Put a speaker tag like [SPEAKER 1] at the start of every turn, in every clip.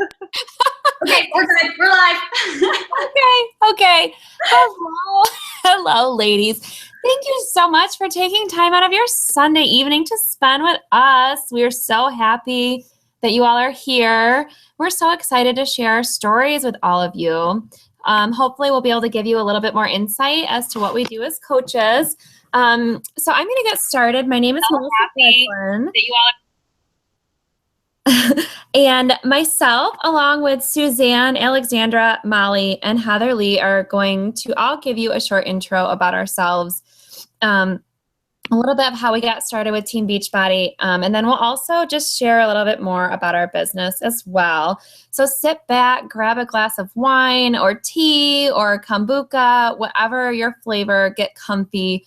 [SPEAKER 1] Okay, we're good. We're live.
[SPEAKER 2] Okay. Hello, ladies. Thank you so much for taking time out of your Sunday evening to spend with us. We're so happy that you all are here. We're so excited to share our stories with all of you. Hopefully, we'll be able to give you a little bit more insight as to what we do as coaches. So I'm going to get started. My name is Melissa Breslin.
[SPEAKER 1] That you all
[SPEAKER 2] And myself, along with Suzanne, Alexandra, Molly, and Heather Lee, are going to all give you a short intro about ourselves, a little bit of how we got started with Team Beachbody, and then we'll also just share a little bit more about our business as well. So sit back, grab a glass of wine or tea or kombucha, whatever your flavor, get comfy.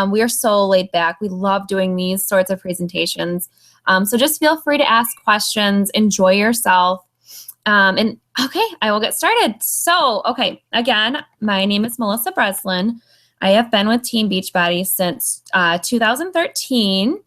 [SPEAKER 2] We are so laid back. We love doing these sorts of presentations. So just feel free to ask questions, enjoy yourself. And okay, I will get started. So, okay, again, my name is Melissa Breslin. I have been with Team Beachbody since 2013.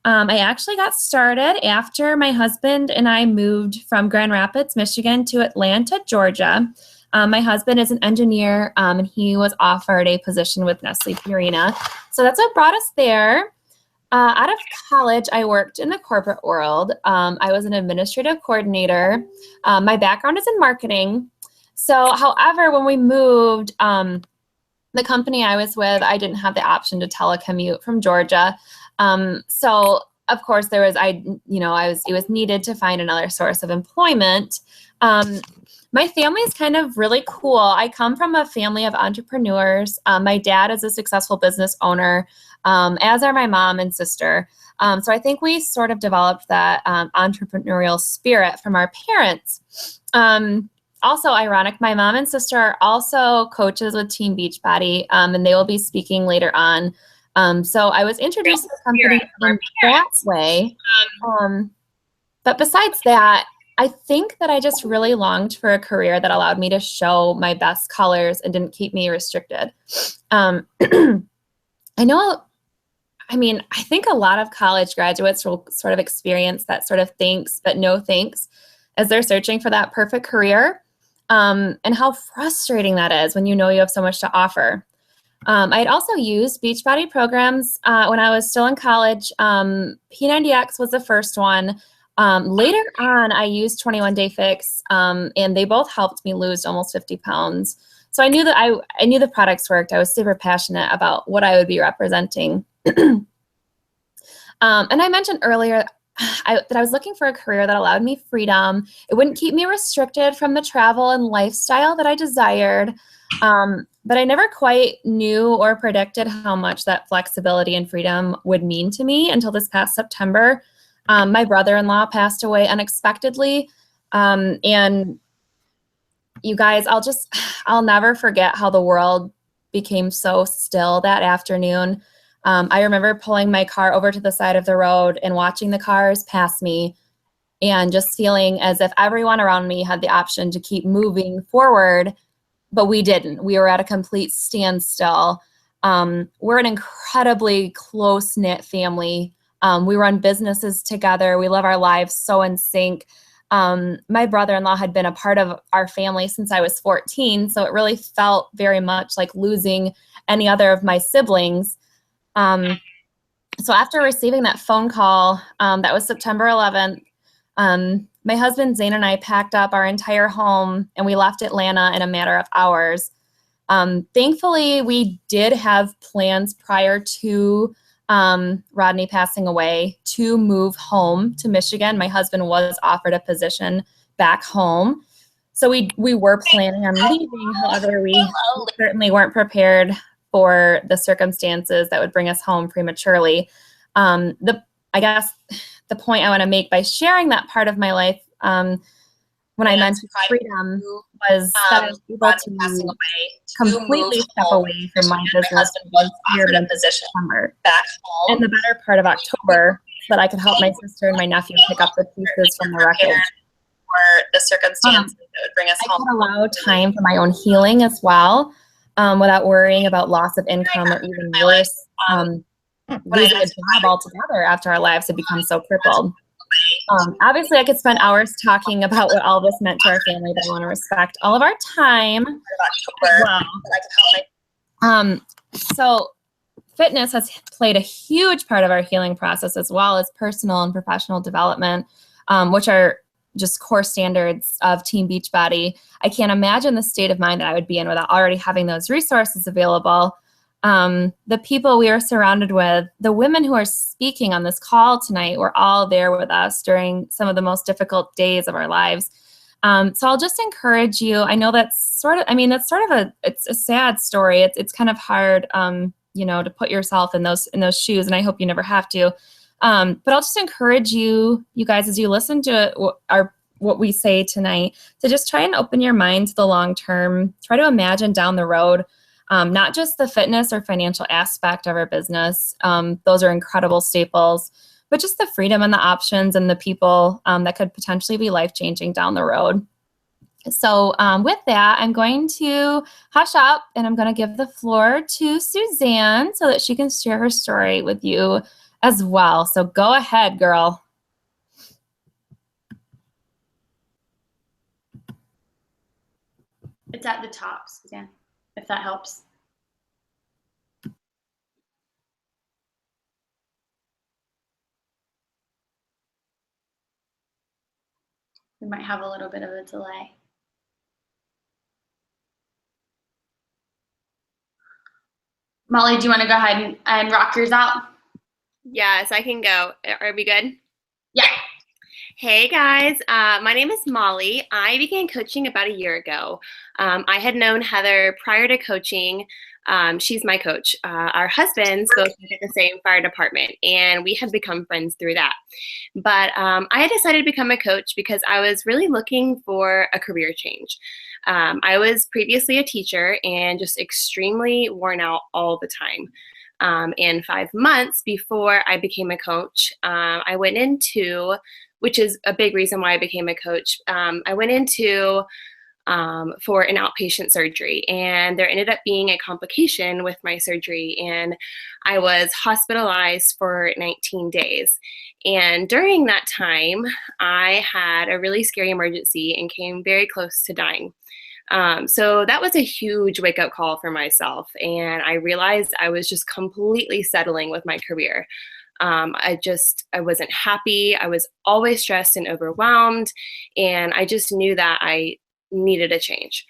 [SPEAKER 2] I actually got started after my husband and I moved from Grand Rapids, Michigan to Atlanta, Georgia. My husband is an engineer and he was offered a position with Nestle Purina. So that's what brought us there. Out of college, I worked in the corporate world. I was an administrative coordinator. My background is in marketing. So, however, when we moved, the company I was with, I didn't have the option to telecommute from Georgia. So, of course, it was needed to find another source of employment. My family is kind of really cool. I come from a family of entrepreneurs. My dad is a successful business owner, as are my mom and sister. So I think we sort of developed that entrepreneurial spirit from our parents. Also ironic, my mom and sister are also coaches with Team Beachbody, and they will be speaking later on. So I was introduced to the company in that way. But besides that, I think that I just really longed for a career that allowed me to show my best colors and didn't keep me restricted. I think a lot of college graduates will sort of experience that sort of thanks, but no thanks, as they're searching for that perfect career, and how frustrating that is when you know you have so much to offer. I had also used Beachbody programs when I was still in college. P90X was the first one. Later on, I used 21 Day Fix, and they both helped me lose almost 50 pounds. So I knew that I knew the products worked. I was super passionate about what I would be representing. And I mentioned earlier that I was looking for a career that allowed me freedom. It wouldn't keep me restricted from the travel and lifestyle that I desired. But I never quite knew or predicted how much that flexibility and freedom would mean to me until this past September. My brother-in-law passed away unexpectedly. And you guys, I'll never forget how the world became so still that afternoon. I remember pulling my car over to the side of the road and watching the cars pass me and just feeling as if everyone around me had the option to keep moving forward, but we didn't. We were at a complete standstill. We're an incredibly close-knit family. We run businesses together. We live our lives so in sync. My brother-in-law had been a part of our family since I was 14, so it really felt very much like losing any other of my siblings. So after receiving that phone call, that was September 11th, my husband Zane and I packed up our entire home and we left Atlanta in a matter of hours. Thankfully, we did have plans prior to Rodney passing away to move home to Michigan. My husband was offered a position back home. So we were planning on leaving. However, we certainly weren't prepared for the circumstances that would bring us home prematurely. I guess the point I want to make by sharing that part of my life, when I mentioned freedom, was that I was able to completely step away from my business here in September. And the better part of October, so that I could help my sister and my nephew pick up the pieces from the wreckage.
[SPEAKER 1] For the circumstances that would bring us home.
[SPEAKER 2] I could allow time for my own healing as well, without worrying about loss of income or even worse, losing a job altogether after our lives had become so crippled. Obviously, I could spend hours talking about what all this meant to our family, but I want to respect all of our time. Wow. So fitness has played a huge part of our healing process, as well as personal and professional development, which are just core standards of Team Beachbody. I can't imagine the state of mind that I would be in without already having those resources available. The people we are surrounded with, the women who are speaking on this call tonight, were all there with us during some of the most difficult days of our lives. So I'll just encourage you. I know it's a sad story. It's kind of hard, to put yourself in those shoes, and I hope you never have to. But I'll just encourage you guys, as you listen to what we say tonight, to just try and open your mind to the long term. Try to imagine down the road, not just the fitness or financial aspect of our business. Those are incredible staples, but just the freedom and the options and the people that could potentially be life-changing down the road. So with that, I'm going to hush up and I'm going to give the floor to Suzanne so that she can share her story with you as well. So go ahead, girl.
[SPEAKER 3] It's at the top, Suzanne, if that helps. We might have a little bit of a delay. Molly, do you want to go ahead and rock yours out?
[SPEAKER 4] Yes, I can go. Are we good?
[SPEAKER 3] Yeah.
[SPEAKER 4] Hey guys, my name is Molly. I began coaching about a year ago. I had known Heather prior to coaching. She's my coach. Our husbands both work at the same fire department, and we have become friends through that. But I had decided to become a coach because I was really looking for a career change. I was previously a teacher and just extremely worn out all the time. And 5 months before I became a coach, I went into, which is a big reason why I became a coach, I went into for an outpatient surgery, and there ended up being a complication with my surgery, and I was hospitalized for 19 days. And during that time, I had a really scary emergency and came very close to dying. So that was a huge wake-up call for myself, and I realized I was just completely settling with my career. I wasn't happy. I was always stressed and overwhelmed, and I just knew that I needed a change.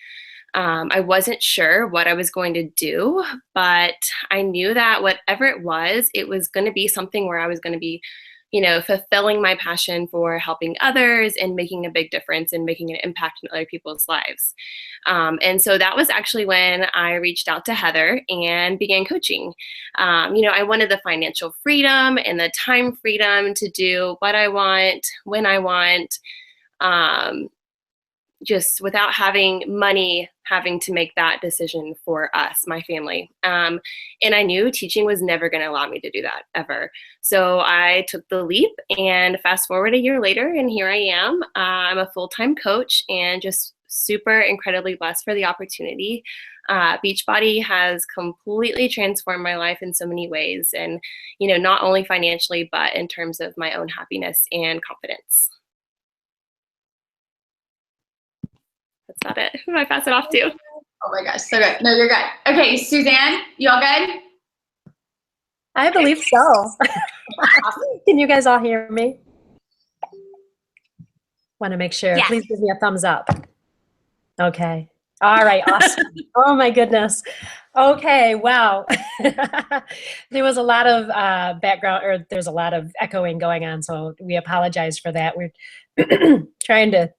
[SPEAKER 4] I wasn't sure what I was going to do, but I knew that whatever it was going to be something where I was going to be, fulfilling my passion for helping others and making a big difference and making an impact in other people's lives. And so that was actually when I reached out to Heather and began coaching. I wanted the financial freedom and the time freedom to do what I want, when I want, just without having to make that decision for us, my family. And I knew teaching was never going to allow me to do that, ever. So I took the leap, and fast forward a year later, and here I am. I'm a full-time coach and just super incredibly blessed for the opportunity. Beachbody has completely transformed my life in so many ways, and, not only financially, but in terms of my own happiness and confidence. That's not it. Who do I pass it off to?
[SPEAKER 3] Oh my gosh, so good. No, you're good. Okay, Suzanne, you all good?
[SPEAKER 5] I believe so. Can you guys all hear me? Want to make sure.
[SPEAKER 4] Yes.
[SPEAKER 5] Please give me a thumbs up. Okay. All right. Awesome. Oh my goodness. Okay. Wow. There was a lot of there's a lot of echoing going on, so we apologize for that. We're trying to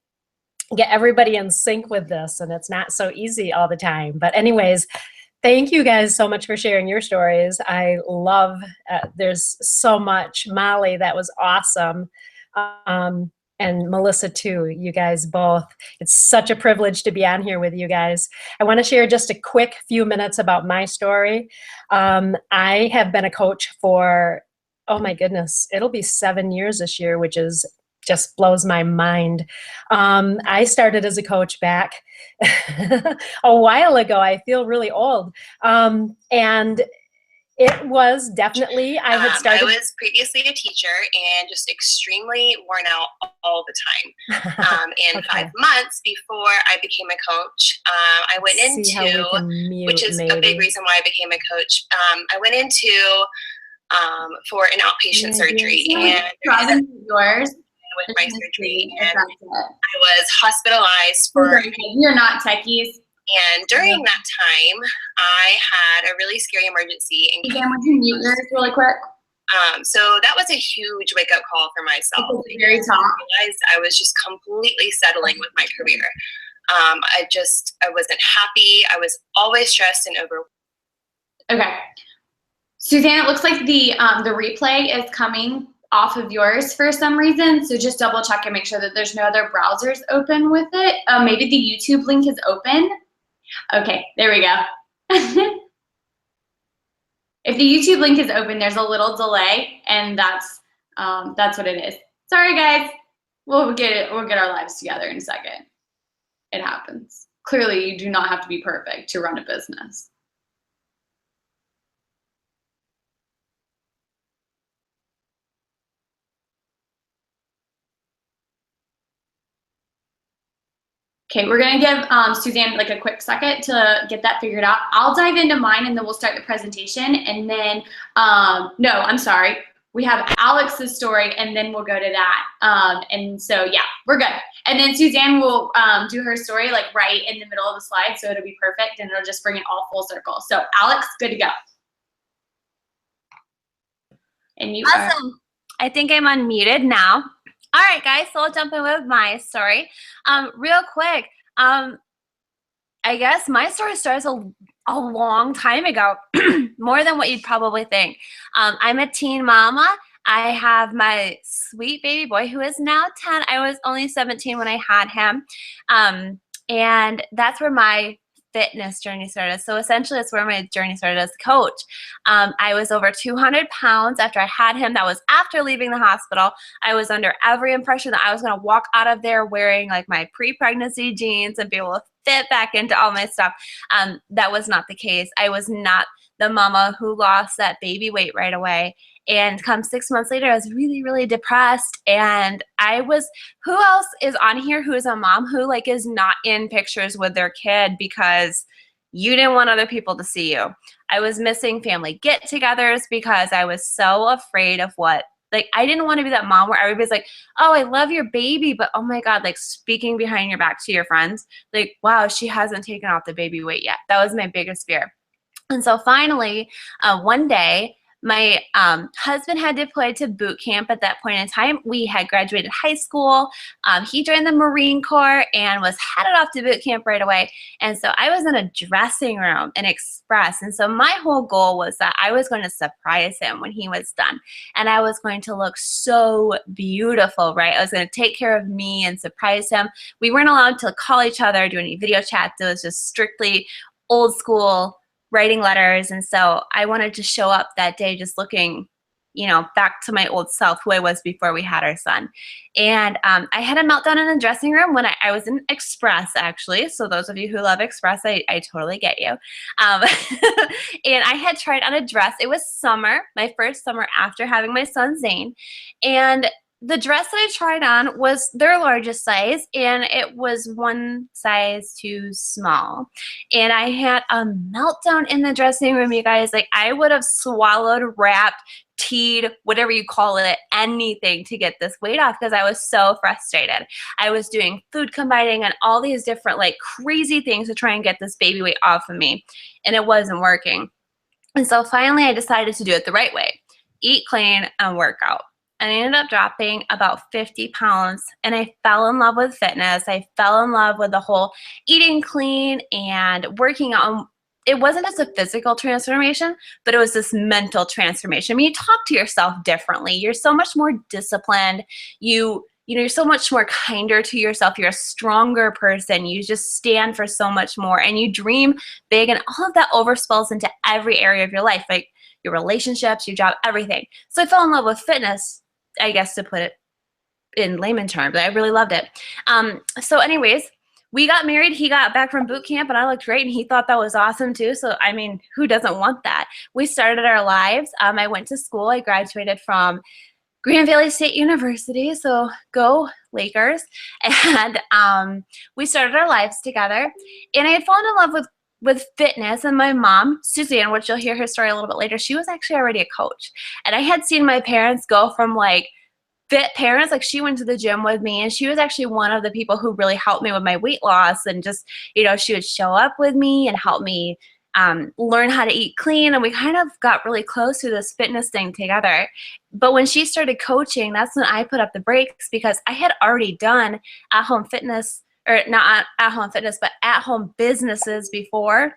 [SPEAKER 5] get everybody in sync with this, and it's not so easy all the time. But anyways, thank you guys so much for sharing your stories. I love, there's so much. Molly, that was awesome. And Melissa too, you guys both. It's such a privilege to be on here with you guys. I want to share just a quick few minutes about my story. I have been a coach for, oh my goodness, it'll be 7 years this year, which is just blows my mind. I started as a coach back a while ago. I feel really old. And It was definitely, I had started.
[SPEAKER 1] I was previously a teacher and just extremely worn out all the time. In
[SPEAKER 5] Okay.
[SPEAKER 1] 5 months before I became a coach, I went
[SPEAKER 5] See how we
[SPEAKER 1] into,
[SPEAKER 5] can mute,
[SPEAKER 1] which is a
[SPEAKER 5] maybe.
[SPEAKER 1] big reason why I became a coach. I went into for an outpatient surgery, and
[SPEAKER 3] Driving yours.
[SPEAKER 1] with my surgery,
[SPEAKER 3] If
[SPEAKER 1] and
[SPEAKER 3] that's it.
[SPEAKER 1] I was hospitalized for.
[SPEAKER 3] You're not techies.
[SPEAKER 1] And during that time, I had a really scary emergency.
[SPEAKER 3] Again, would you mute yours really quick?
[SPEAKER 1] So that was a huge wake-up call for myself.
[SPEAKER 3] At the very top.
[SPEAKER 1] I realized I was just completely settling with my career. I wasn't happy. I was always stressed and overwhelmed.
[SPEAKER 3] Okay. Suzanne, it looks like the replay is coming off of yours for some reason. So just double check and make sure that there's no other browsers open with it. Maybe the YouTube link is open. Okay, there we go. If the YouTube link is open, there's a little delay, and that's what it is. Sorry, guys. We'll get our lives together in a second. It happens. Clearly, you do not have to be perfect to run a business. Okay, we're gonna give Suzanne like a quick second to get that figured out. I'll dive into mine and then we'll start the presentation. And then, no, I'm sorry. We have Alex's story and then we'll go to that. And so, yeah, we're good. And then Suzanne will do her story like right in the middle of the slide. So it'll be perfect and it'll just bring it all full circle. So Alex, good to go. And you
[SPEAKER 6] awesome. I think I'm unmuted now. All right, guys, so I'll jump in with my story. Real quick, I guess my story starts a long time ago, more than what you'd probably think. I'm a teen mama. I have my sweet baby boy who is now 10. I was only 17 when I had him. And that's where my fitness journey started. So essentially that's where my journey started as a coach. I was over 200 pounds after I had him. That was after leaving the hospital. I was under every impression that I was going to walk out of there wearing like my pre-pregnancy jeans and be able to fit back into all my stuff. That was not the case. I was not the mama who lost that baby weight right away. And come 6 months later, I was really, really depressed. And who else is on here who is a mom who like is not in pictures with their kid because you didn't want other people to see you? I was missing family get-togethers because I was so afraid of I didn't want to be that mom where everybody's like, oh, I love your baby, but oh my God, like speaking behind your back to your friends, like, wow, she hasn't taken off the baby weight yet. That was my biggest fear. And so finally, one day, my husband had deployed to boot camp at that point in time. We had graduated high school. He joined the Marine Corps and was headed off to boot camp right away. And so I was in a dressing room in Express. And so my whole goal was that I was going to surprise him when he was done. And I was going to look so beautiful, right? I was going to take care of me and surprise him. We weren't allowed to call each other, do any video chats. It was just strictly old school writing letters. And so I wanted to show up that day just looking, back to my old self, who I was before we had our son. And I had a meltdown in the dressing room when I was in Express, actually. So those of you who love Express, I totally get you. And I had tried on a dress. It was summer, my first summer after having my son, Zane. And the dress that I tried on was their largest size, and it was one size too small. And I had a meltdown in the dressing room, you guys. Like, I would have swallowed, wrapped, teed, whatever you call it, anything to get this weight off because I was so frustrated. I was doing food combining and all these different like crazy things to try and get this baby weight off of me, and it wasn't working. And so finally I decided to do it the right way. Eat clean and work out. And I ended up dropping about 50 pounds, and I fell in love with fitness. I fell in love with the whole eating clean and working out. It wasn't just a physical transformation, but it was this mental transformation. I mean, you talk to yourself differently. You're so much more disciplined. You're so much more kinder to yourself. You're a stronger person. You just stand for so much more, and you dream big, and all of that overspills into every area of your life, like your relationships, your job, everything. So I fell in love with fitness, I guess, to put it in layman terms. I really loved it. So anyways, we got married. He got back from boot camp and I looked great and he thought that was awesome too. So, I mean, who doesn't want that? We started our lives. I went to school. I graduated from Grand Valley State University. So go Lakers. And we started our lives together. And I had fallen in love with fitness, and my mom, Suzanne, which you'll hear her story a little bit later, she was actually already a coach. And I had seen my parents go from like fit parents, like she went to the gym with me, and she was actually one of the people who really helped me with my weight loss, and just, you know, she would show up with me and help me learn how to eat clean, and we kind of got really close to this fitness thing together. But when she started coaching, that's when I put up the brakes, because I had already done at-home fitness, or not at-home fitness, but at-home businesses before,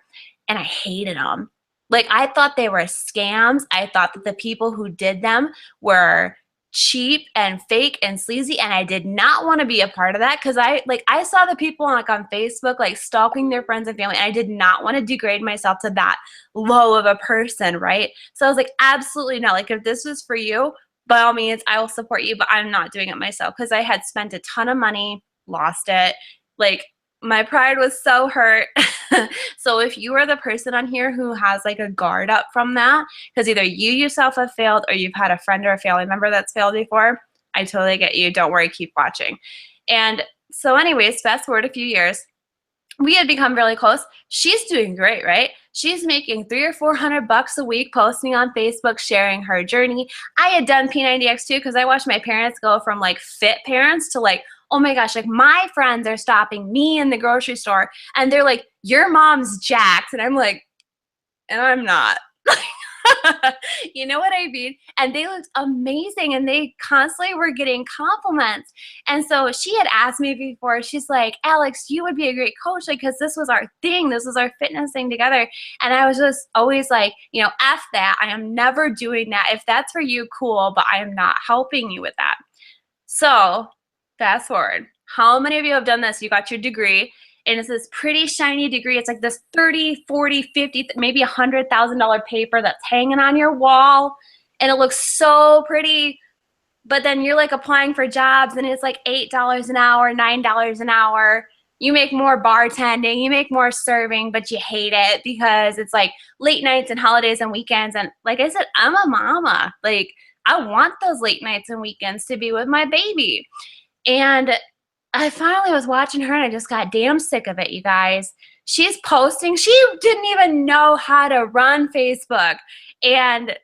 [SPEAKER 6] and I hated them. Like, I thought they were scams. I thought that the people who did them were cheap and fake and sleazy, and I did not want to be a part of that, because I saw the people like on Facebook like stalking their friends and family, and I did not want to degrade myself to that low of a person, right? So I was like, absolutely not. Like, if this was for you, by all means, I will support you, but I'm not doing it myself, because I had spent a ton of money, lost it. Like, my pride was so hurt. So if you are the person on here who has like a guard up from that, because either you yourself have failed or you've had a friend or a family member that's failed before, I totally get you. Don't worry, keep watching. And so anyways, fast forward a few years, we had become really close. She's doing great, right? She's making $300 or $400 a week, posting on Facebook, sharing her journey. I had done P90X too, because I watched my parents go from like fit parents to like, oh my gosh, like my friends are stopping me in the grocery store and they're like, your mom's jacked. And I'm like, and I'm not. You know what I mean? And they looked amazing, and they constantly were getting compliments. And so she had asked me before, she's like, Alex, you would be a great coach, like, because this was our thing. This was our fitness thing together. And I was just always like, you know, F that. I am never doing that. If that's for you, cool, but I am not helping you with that. So fast forward. How many of you have done this? You got your degree, and it's this pretty shiny degree. It's like this 30, 40, 50, maybe $100,000 paper that's hanging on your wall, and it looks so pretty. But then you're like applying for jobs, and it's like $8 an hour, $9 an hour. You make more bartending, you make more serving, but you hate it because it's like late nights and holidays and weekends. And like I said, I'm a mama. Like, I want those late nights and weekends to be with my baby. And I finally was watching her, and I just got damn sick of it, you guys. She's posting. She didn't even know how to run Facebook. And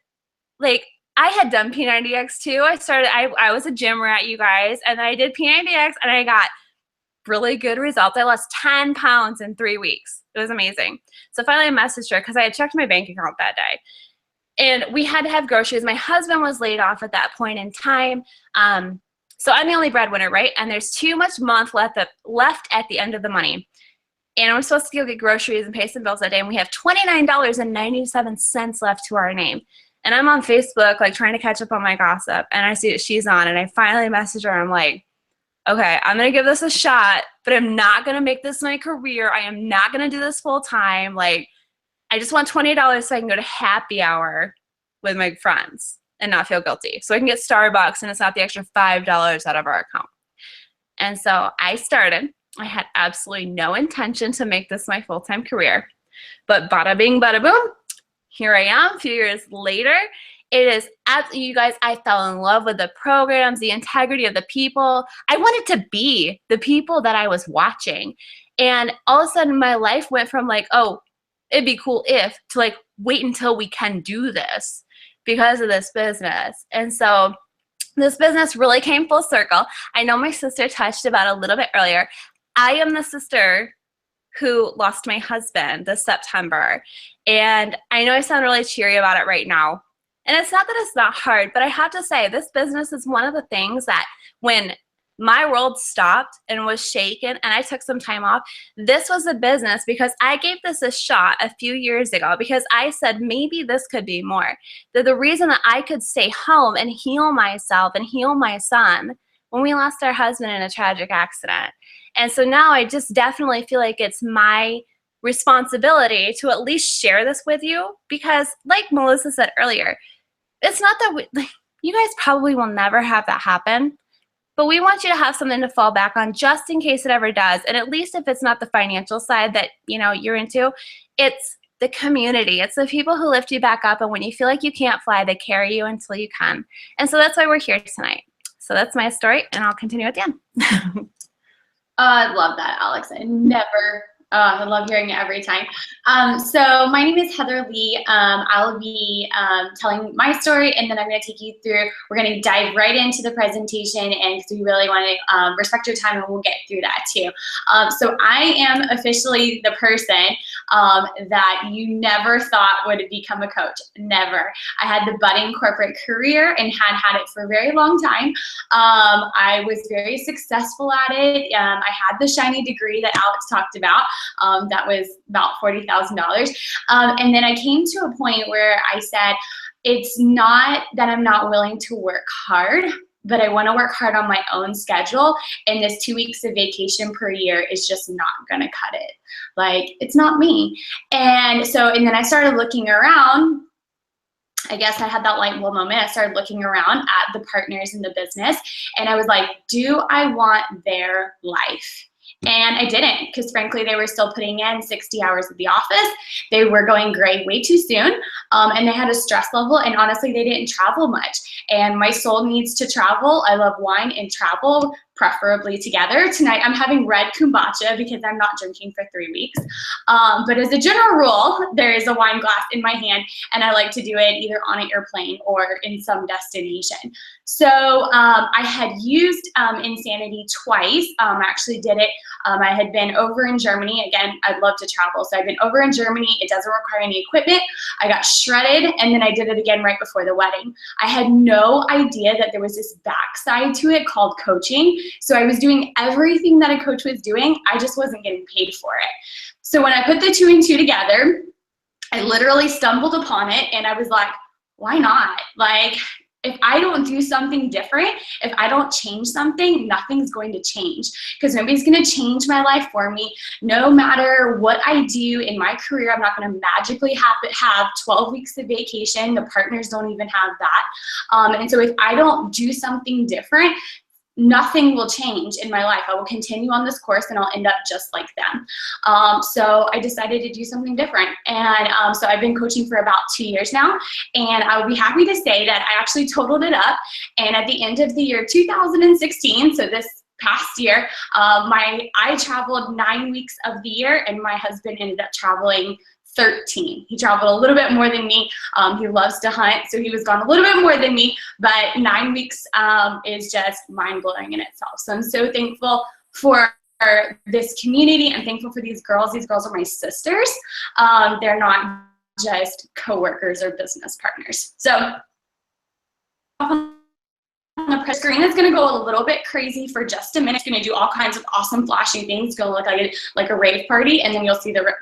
[SPEAKER 6] like, I had done P90X too. I was a gym rat, you guys, and I did P90X, and I got really good results. I lost 10 pounds in 3 weeks. It was amazing. So finally I messaged her, because I had checked my bank account that day. And we had to have groceries. My husband was laid off at that point in time. So I'm the only breadwinner, right? And there's too much month left at the end of the money. And I'm supposed to go get groceries and pay some bills that day. And we have $29.97 left to our name. And I'm on Facebook, like, trying to catch up on my gossip. And I see that she's on. And I finally message her. I'm like, okay, I'm going to give this a shot, but I'm not going to make this my career. I am not going to do this full time. Like, I just want $20 so I can go to happy hour with my friends and not feel guilty. So I can get Starbucks, and it's not the extra $5 out of our account. And so I started. I had absolutely no intention to make this my full-time career. But bada bing, bada boom, here I am a few years later. It is absolutely, you guys, I fell in love with the programs, the integrity of the people. I wanted to be the people that I was watching. And all of a sudden my life went from like, oh, it'd be cool if, to like, wait until we can do this because of this business. And so this business really came full circle. I know my sister touched about it a little bit earlier. I am the sister who lost my husband this September. And I know I sound really cheery about it right now. And it's not that it's not hard, but I have to say this business is one of the things that when my world stopped and was shaken and I took some time off, this was a business because I gave this a shot a few years ago because I said maybe this could be more. The reason that I could stay home and heal myself and heal my son when we lost our husband in a tragic accident. And so now I just definitely feel like it's my responsibility to at least share this with you because like Melissa said earlier, it's not that you guys probably will never have that happen. but we want you to have something to fall back on just in case it ever does. And at least if it's not the financial side that, you're into, it's the community. It's the people who lift you back up, and when you feel like you can't fly, they carry you until you can. And so that's why we're here tonight. So that's my story, and I'll continue at the end.
[SPEAKER 3] I love that, Alex. I love hearing it every time. So my name is Heather Lee. I'll be telling my story, and then I'm going to take you through, we're going to dive right into the presentation, and because we really want to respect your time, and we'll get through that too. So I am officially the person that you never thought would become a coach. Never. I had the budding corporate career and had it for a very long time. I was very successful at it. I had the shiny degree that Alex talked about. That was about $40,000. And then I came to a point where I said, it's not that I'm not willing to work hard, but I want to work hard on my own schedule. And this 2 weeks of vacation per year is just not going to cut it. Like, it's not me. And then I started looking around. I guess I had that light bulb moment. I started looking around at the partners in the business, and I was like, do I want their life? And I didn't, because frankly, they were still putting in 60 hours at the office. They were going gray way too soon, and they had a stress level, and honestly, they didn't travel much. And my soul needs to travel. I love wine and travel, preferably together. Tonight, I'm having red kombucha because I'm not drinking for 3 weeks. But as a general rule, there is a wine glass in my hand, and I like to do it either on an airplane or in some destination. So I had used Insanity twice. I actually did it. I had been over in Germany. Again, I'd love to travel. So I've been over in Germany. It doesn't require any equipment. I got shredded, and then I did it again right before the wedding. I had no idea that there was this backside to it called coaching. So I was doing everything that a coach was doing. I just wasn't getting paid for it. So when I put the 2 and 2 together, I literally stumbled upon it, and I was like, why not? Like, if I don't do something different, if I don't change something, nothing's going to change, because nobody's going to change my life for me. No matter what I do in my career, I'm not going to magically have 12 weeks of vacation. The partners don't even have that. And so if I don't do something different, nothing will change in my life. I will continue on this course, and I'll end up just like them. So I decided to do something different. And so I've been coaching for about 2 years now, and I will be happy to say that I actually totaled it up. And at the end of the year 2016, so this past year, I traveled 9 weeks of the year, and my husband ended up traveling 13. He traveled a little bit more than me. He loves to hunt, so he was gone a little bit more than me, but 9 weeks is just mind-blowing in itself. So I'm so thankful for this community. I'm thankful for these girls. These girls are my sisters. They're not just coworkers or business partners. So the press screen is going to go a little bit crazy for just a minute. It's going to do all kinds of awesome flashing things. It's going to look like a rave party, and then you'll see the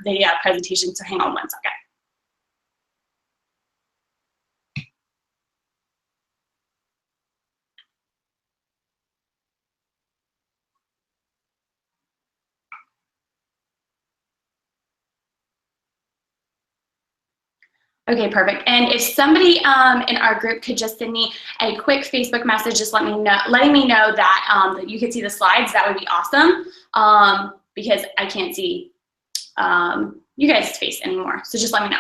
[SPEAKER 3] presentation. So hang on one second. Okay, perfect. And if somebody in our group could just send me a quick Facebook message, just letting me know that, that you could see the slides, that would be awesome, because I can't see you guys' face anymore. So just let me know.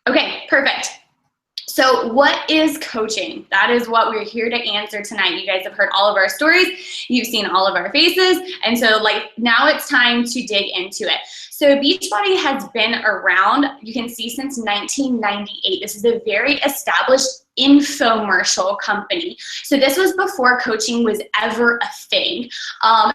[SPEAKER 3] Okay, perfect. So what is coaching? That is what we're here to answer tonight. You guys have heard all of our stories. You've seen all of our faces. And so now it's time to dig into it. So Beachbody has been around, you can see, since 1998. This is a very established infomercial company. So this was before coaching was ever a thing.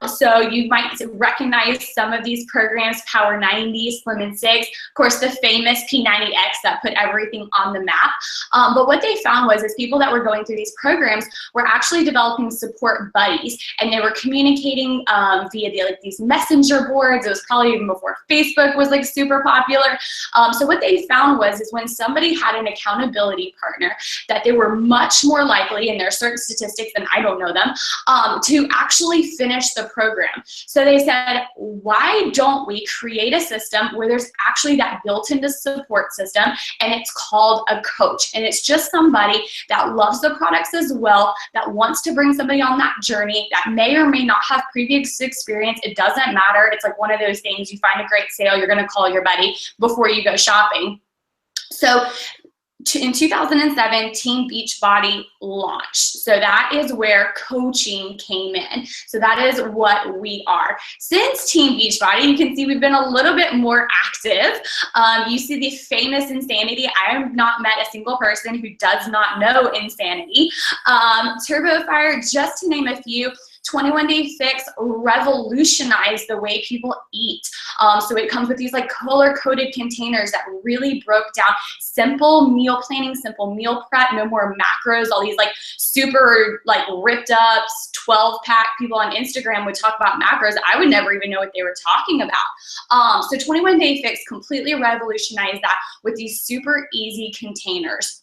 [SPEAKER 3] So you might recognize some of these programs: Power 90, Slim and Six, of course the famous P90X that put everything on the map. But what they found was people that were going through these programs were actually developing support buddies, and they were communicating via these messenger boards. It was probably even before Facebook was super popular. So what they found was when somebody had an accountability partner that they were much more likely, and there are certain statistics, and I don't know them, to actually finish the program. So they said, why don't we create a system where there's actually that built-in support system, and it's called a coach. And it's just somebody that loves the products as well, that wants to bring somebody on that journey, that may or may not have previous experience. It doesn't matter. It's like one of those things, you find a great sale, you're gonna call your buddy before you go shopping. So in 2007, Team Beachbody launched. So that is where coaching came in. So that is what we are. Since Team Beachbody, you can see we've been a little bit more active. You see the famous Insanity. I have not met a single person who does not know Insanity. Turbo Fire, just to name a few. 21 Day Fix revolutionized the way people eat. So it comes with these like color-coded containers that really broke down simple meal planning, simple meal prep, no more macros. All these like super like ripped up 12-pack people on Instagram would talk about macros. I would never even know what they were talking about. So 21 Day Fix completely revolutionized that with these super easy containers.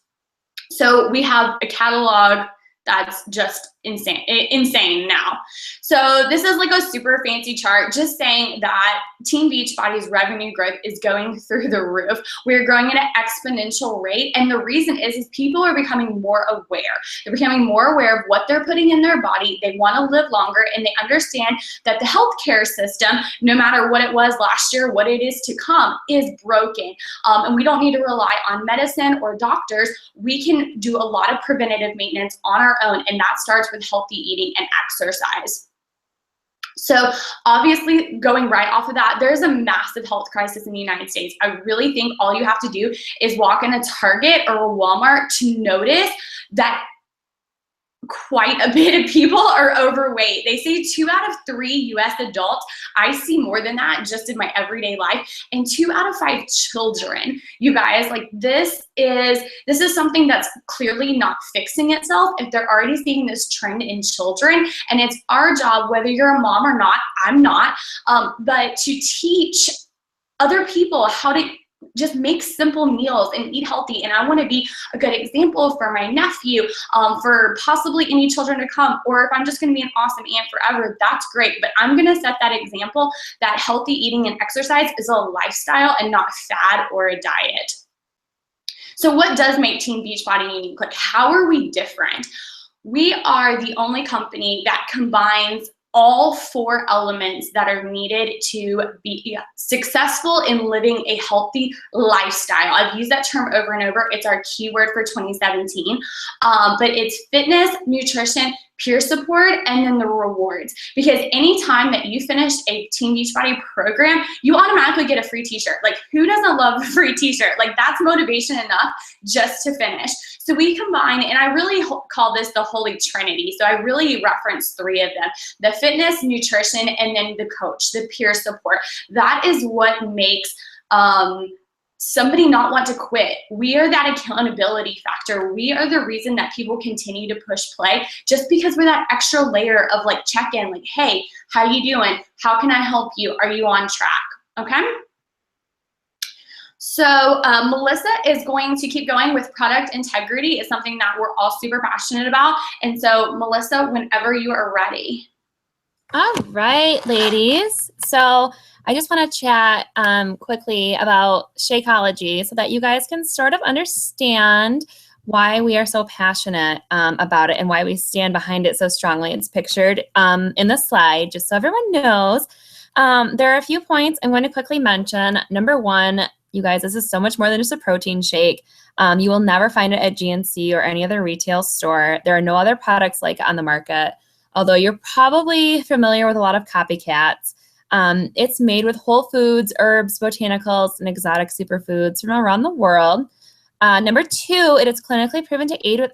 [SPEAKER 3] So we have a catalog that's just insane now. So this is like a super fancy chart just saying that Team Beachbody's revenue growth is going through the roof. We're growing at an exponential rate, and the reason is people are becoming more aware. They're becoming more aware of what they're putting in their body. They want to live longer, and they understand that the healthcare system, no matter what it was last year, what it is to come, is broken. And we don't need to rely on medicine or doctors. We can do a lot of preventative maintenance on our own, and that starts with healthy eating and exercise. So obviously, going right off of that, there's a massive health crisis in the United States. I really think all you have to do is walk in a Target or a Walmart to notice that quite a bit of people are overweight. They say 2 out of 3 US adults. I see more than that just in my everyday life, and 2 out of 5 children. You guys, like this is something that's clearly not fixing itself if they're already seeing this trend in children. And it's our job, whether you're a mom or not, I'm not, but to teach other people how to just make simple meals and eat healthy. And I want to be a good example for my nephew, for possibly any children to come, or if I'm just going to be an awesome aunt forever, that's great. But I'm going to set that example that healthy eating and exercise is a lifestyle and not fad or a diet. So what does make Team Beachbody unique? Like, how are we different? We are the only company that combines all 4 elements that are needed to be successful in living a healthy lifestyle. I've used that term over and over. It's our keyword for 2017. But it's fitness, nutrition, peer support, and then the rewards. Because anytime that you finish a Team Beachbody program, you automatically get a free t-shirt. Like, who doesn't love a free t-shirt? Like, that's motivation enough just to finish. So we combine, and I really call this the Holy Trinity. So I really reference 3 of them: the fitness, nutrition, and then the coach, the peer support. That is what makes somebody not want to quit. We are that accountability factor. We are the reason that people continue to push play, just because we're that extra layer of like check-in, like, hey, how you doing? How can I help you? Are you on track? Okay. So Melissa is going to keep going with product integrity. It's something that we're all super passionate about. And so Melissa, whenever you are ready.
[SPEAKER 2] All right, ladies. So I just want to chat quickly about Shakeology so that you guys can sort of understand why we are so passionate about it and why we stand behind it so strongly. It's pictured in the slide, just so everyone knows. There are a few points I'm going to quickly mention. Number 1, you guys, this is so much more than just a protein shake. You will never find it at GNC or any other retail store. There are no other products like it on the market, although you're probably familiar with a lot of copycats. It's made with whole foods, herbs, botanicals, and exotic superfoods from around the world. Number 2, it is clinically proven to aid with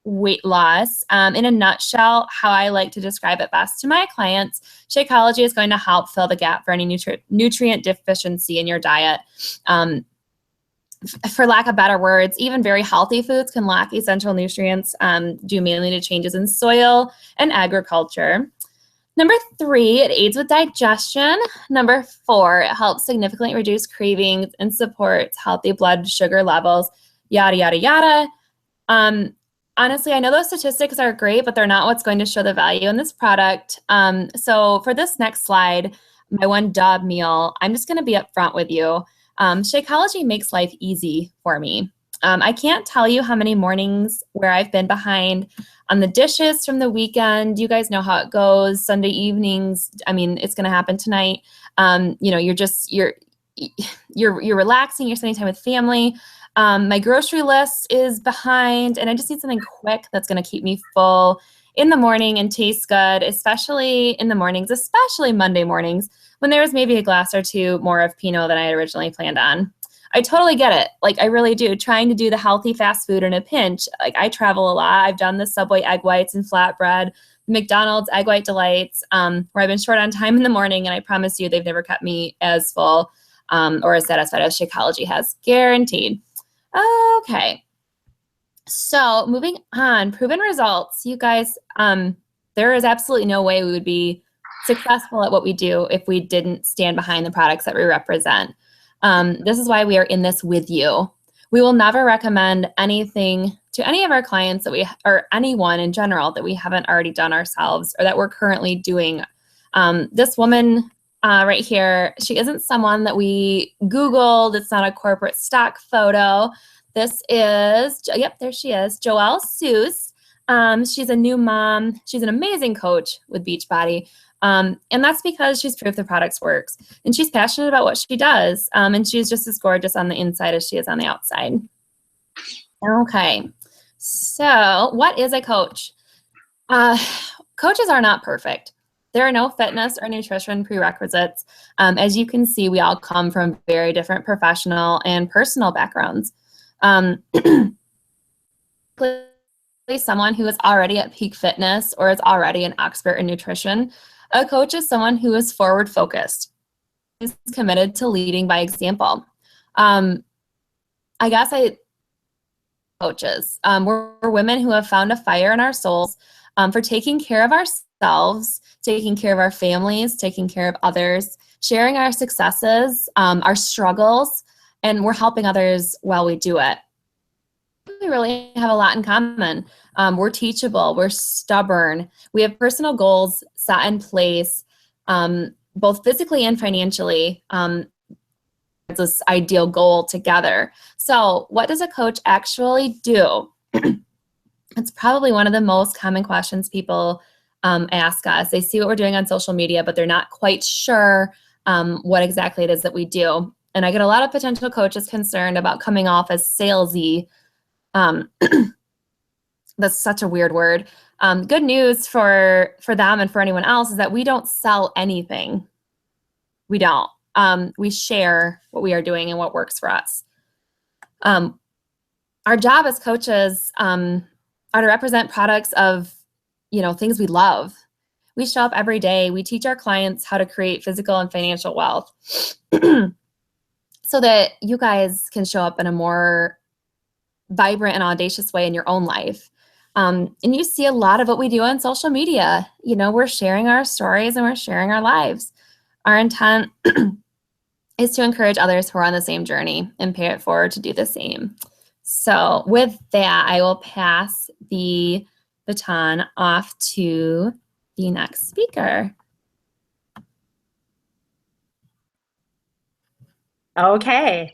[SPEAKER 2] weight loss. In a nutshell, how I like to describe it best to my clients, Shakeology is going to help fill the gap for any nutrient deficiency in your diet. For lack of better words, even very healthy foods can lack essential nutrients due mainly to changes in soil and agriculture. Number 3, it aids with digestion. Number 4, it helps significantly reduce cravings and supports healthy blood sugar levels, yada, yada, yada. honestly, I know those statistics are great, but they're not what's going to show the value in this product. So for this next slide, my one job meal, I'm just going to be upfront with you. Shakeology makes life easy for me. I can't tell you how many mornings where I've been behind on the dishes from the weekend. You guys know how it goes. Sunday evenings, I mean, it's going to happen tonight. You're relaxing, you're spending time with family. My grocery list is behind, and I just need something quick that's going to keep me full in the morning and taste good, especially in the mornings, especially Monday mornings when there's maybe a glass or two more of Pinot than I had originally planned on. I totally get it. Like, I really do. Trying to do the healthy fast food in a pinch. Like, I travel a lot. I've done the Subway egg whites and flatbread, McDonald's egg white delights, where I've been short on time in the morning, and I promise you they've never kept me as full or as satisfied as Shakeology has. Guaranteed. Okay. So moving on, proven results. You guys, there is absolutely no way we would be successful at what we do if we didn't stand behind the products that we represent. This is why we are in this with you. We will never recommend anything to any of our clients or anyone in general that we haven't already done ourselves or that we're currently doing. This woman right here, she isn't someone that we Googled. It's not a corporate stock photo. This is, yep, there she is, Joelle Seuss. She's a new mom. She's an amazing coach with Beachbody. And that's because she's proof the products works. And she's passionate about what she does. And she's just as gorgeous on the inside as she is on the outside. Okay. So what is a coach? Coaches are not perfect. There are no fitness or nutrition prerequisites. As you can see, we all come from very different professional and personal backgrounds. Someone who is already at peak fitness or is already an expert in nutrition. A coach is someone who is forward focused, is committed to leading by example. Coaches. We're women who have found a fire in our souls for taking care of ourselves, taking care of our families, taking care of others, sharing our successes, our struggles, and we're helping others while we do it. We really have a lot in common. We're teachable, we're stubborn, we have personal goals set in place, both physically and financially. This ideal goal together. So what does a coach actually do? It's probably one of the most common questions people ask us. They see what we're doing on social media, but they're not quite sure what exactly it is that we do. And I get a lot of potential coaches concerned about coming off as salesy. That's such a weird word. Good news for them and for anyone else is that we don't sell anything. We don't. We share what we are doing and what works for us. Our job as coaches are to represent products of, things we love. We show up every day. We teach our clients how to create physical and financial wealth so that you guys can show up in a more vibrant and audacious way in your own life. And you see a lot of what we do on social media. We're sharing our stories and we're sharing our lives. Our intent is to encourage others who are on the same journey and pay it forward to do the same. So with that, I will pass the baton off to the next speaker.
[SPEAKER 5] Okay,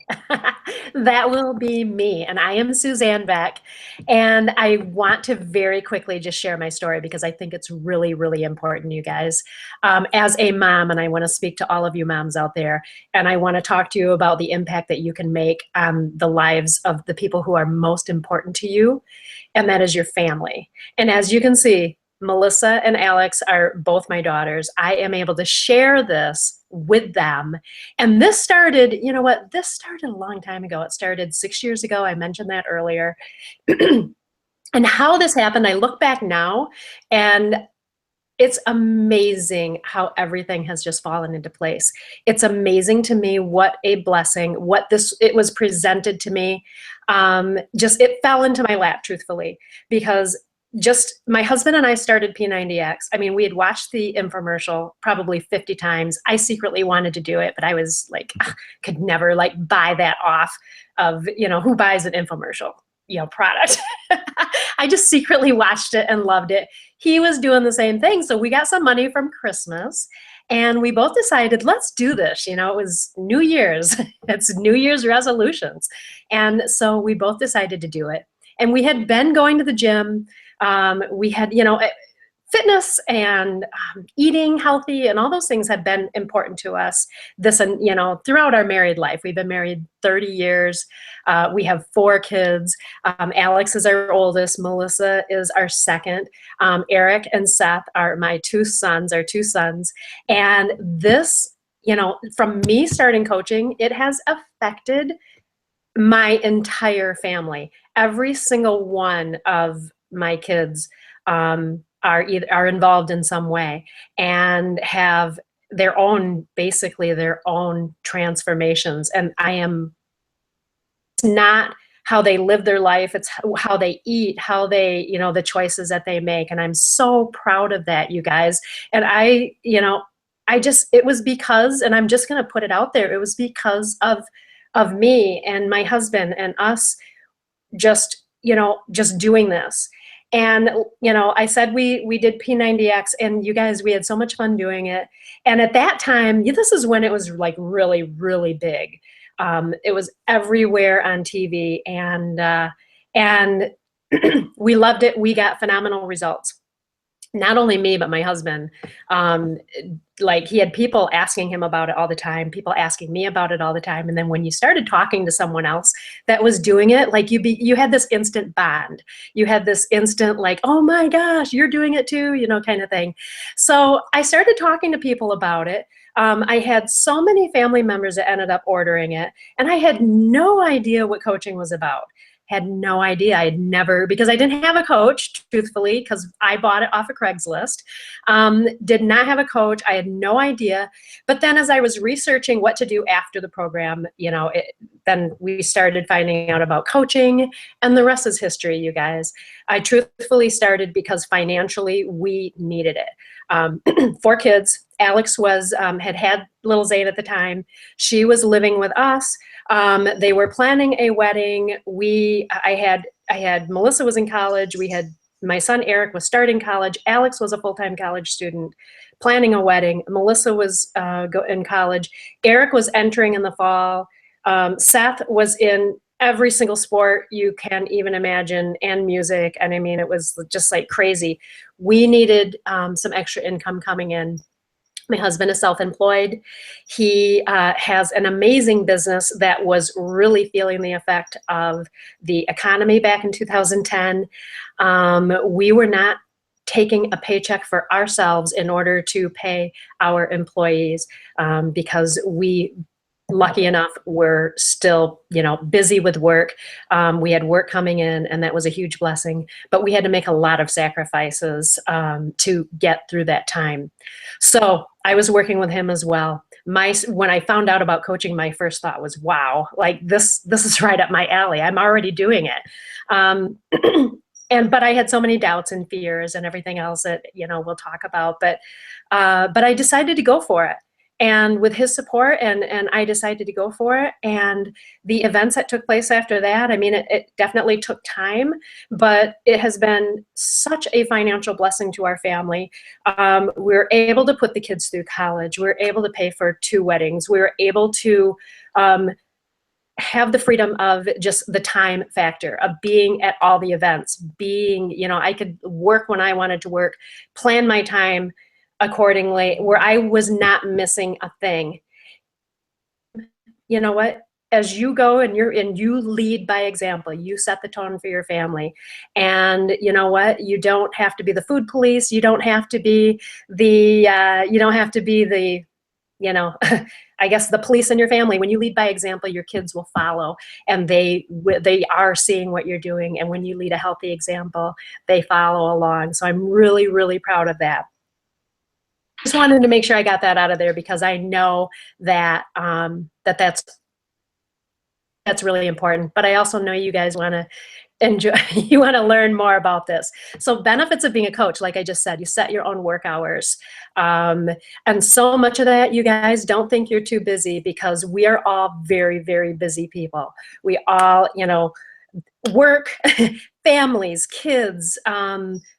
[SPEAKER 5] that will be me, and I am Suzanne Beck, and I want to very quickly just share my story because I think it's really, really important, you guys. As a mom, and I want to speak to all of you moms out there, and I want to talk to you about the impact that you can make on the lives of the people who are most important to you, and that is your family. And as you can see, Melissa and Alex are both my daughters. I am able to share this with them. And this started, this started a long time ago. It started 6 years ago. I mentioned that earlier. And how this happened, I look back now and it's amazing how everything has just fallen into place. It's amazing to me what a blessing, it was presented to me. It fell into my lap, truthfully, because just my husband and I started P90X. I mean, we had watched the infomercial probably 50 times. I secretly wanted to do it, but I was like, could never buy that off of, who buys an infomercial? product. I just secretly watched it and loved it. He was doing the same thing. So we got some money from Christmas and we both decided, let's do this. It was New Year's. It's New Year's resolutions. And so we both decided to do it. And we had been going to the gym. We had, fitness and eating healthy and all those things have been important to us throughout our married life. We've been married 30 years. We have 4 kids. Alex is our oldest. Melissa is our second. Eric and Seth are my 2 sons, And this, from me starting coaching, it has affected my entire family. Every single one of my kids are involved in some way and have their own transformations. And it's not how they live their life, it's how they eat, how they, the choices that they make. And I'm so proud of that, you guys. And it was because, and I'm just going to put it out there, it was because of me and my husband and us just doing this. And, I said we did P90X, and you guys, we had so much fun doing it. And at that time, this is when it was like really, really big. It was everywhere on TV, and we loved it. We got phenomenal results. Not only me, but my husband. He had people asking him about it all the time, people asking me about it all the time. And then when you started talking to someone else that was doing it, you had this instant bond. You had this instant oh my gosh, you're doing it too, kind of thing. So I started talking to people about it. I had so many family members that ended up ordering it, and I had no idea what coaching was about. Had no idea. I had never, because I didn't have a coach, truthfully, because I bought it off of Craigslist. Did not have a coach. I had no idea. But then as I was researching what to do after the program, then we started finding out about coaching, and the rest is history, you guys. I truthfully started because financially we needed it. 4 kids. Alex had little Zane at the time. She was living with us. They were planning a wedding. I had Melissa was in college. We had my son Eric was starting college. Alex was a full-time college student planning a wedding. Melissa was in college. Eric was entering in the fall. Seth was in every single sport you can even imagine, and music. And I mean, it was just like crazy. We needed some extra income coming in. My husband is self-employed. He has an amazing business that was really feeling the effect of the economy back in 2010. We were not taking a paycheck for ourselves in order to pay our employees because we, lucky enough, were still, busy with work. We had work coming in, and that was a huge blessing, but we had to make a lot of sacrifices to get through that time. So I was working with him as well. When I found out about coaching, my first thought was, wow, this is right up my alley. I'm already doing it. But I had so many doubts and fears and everything else that, we'll talk about, but I decided to go for it. And with his support, and I decided to go for it. And the events that took place after that, I mean, it definitely took time, but it has been such a financial blessing to our family. We were able to put the kids through college. We were able to pay for 2 weddings. We were able to have the freedom of just the time factor of being at all the events, I could work when I wanted to work, plan my time accordingly, where I was not missing a thing. You know what? As you go and you lead by example, you set the tone for your family. And you know what? You don't have to be the food police. You don't have to be the, I guess the police in your family. When you lead by example, your kids will follow, and they are seeing what you're doing. And when you lead a healthy example, they follow along. So I'm really, really proud of that. Just wanted to make sure I got that out of there, because I know that that's really important. But I also know you guys want to enjoy, you want to learn more about this. So benefits of being a coach, like I just said, you set your own work hours. And so much of that, you guys, don't think you're too busy, because we are all very, very busy people. We all, work, families, kids,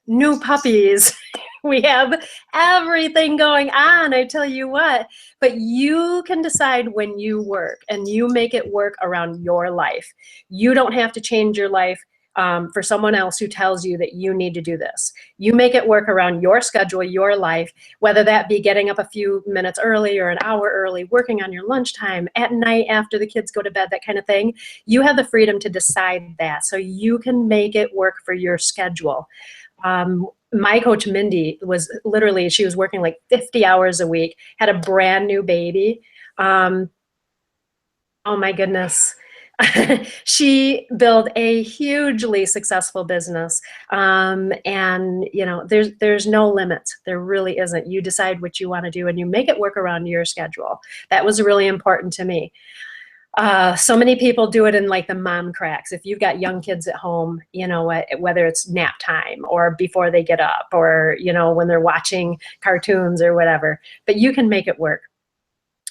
[SPEAKER 5] new puppies. We have everything going on, I tell you what. But you can decide when you work, and you make it work around your life. You don't have to change your life for someone else who tells you that you need to do this. You make it work around your schedule, your life, whether that be getting up a few minutes early or an hour early, working on your lunchtime, at night after the kids go to bed, that kind of thing. You have the freedom to decide that, so you can make it work for your schedule. My coach, Mindy, was literally, she was working like 50 hours a week, had a brand new baby. Oh my goodness. She built a hugely successful business. And you know, there's no limits. There really isn't. You decide what you want to do and you make it work around your schedule. That was really important to me. So many people do it in like the mom cracks. If you've got young kids at home, you know, whether it's nap time or before they get up, or, you know, when they're watching cartoons or whatever, but you can make it work.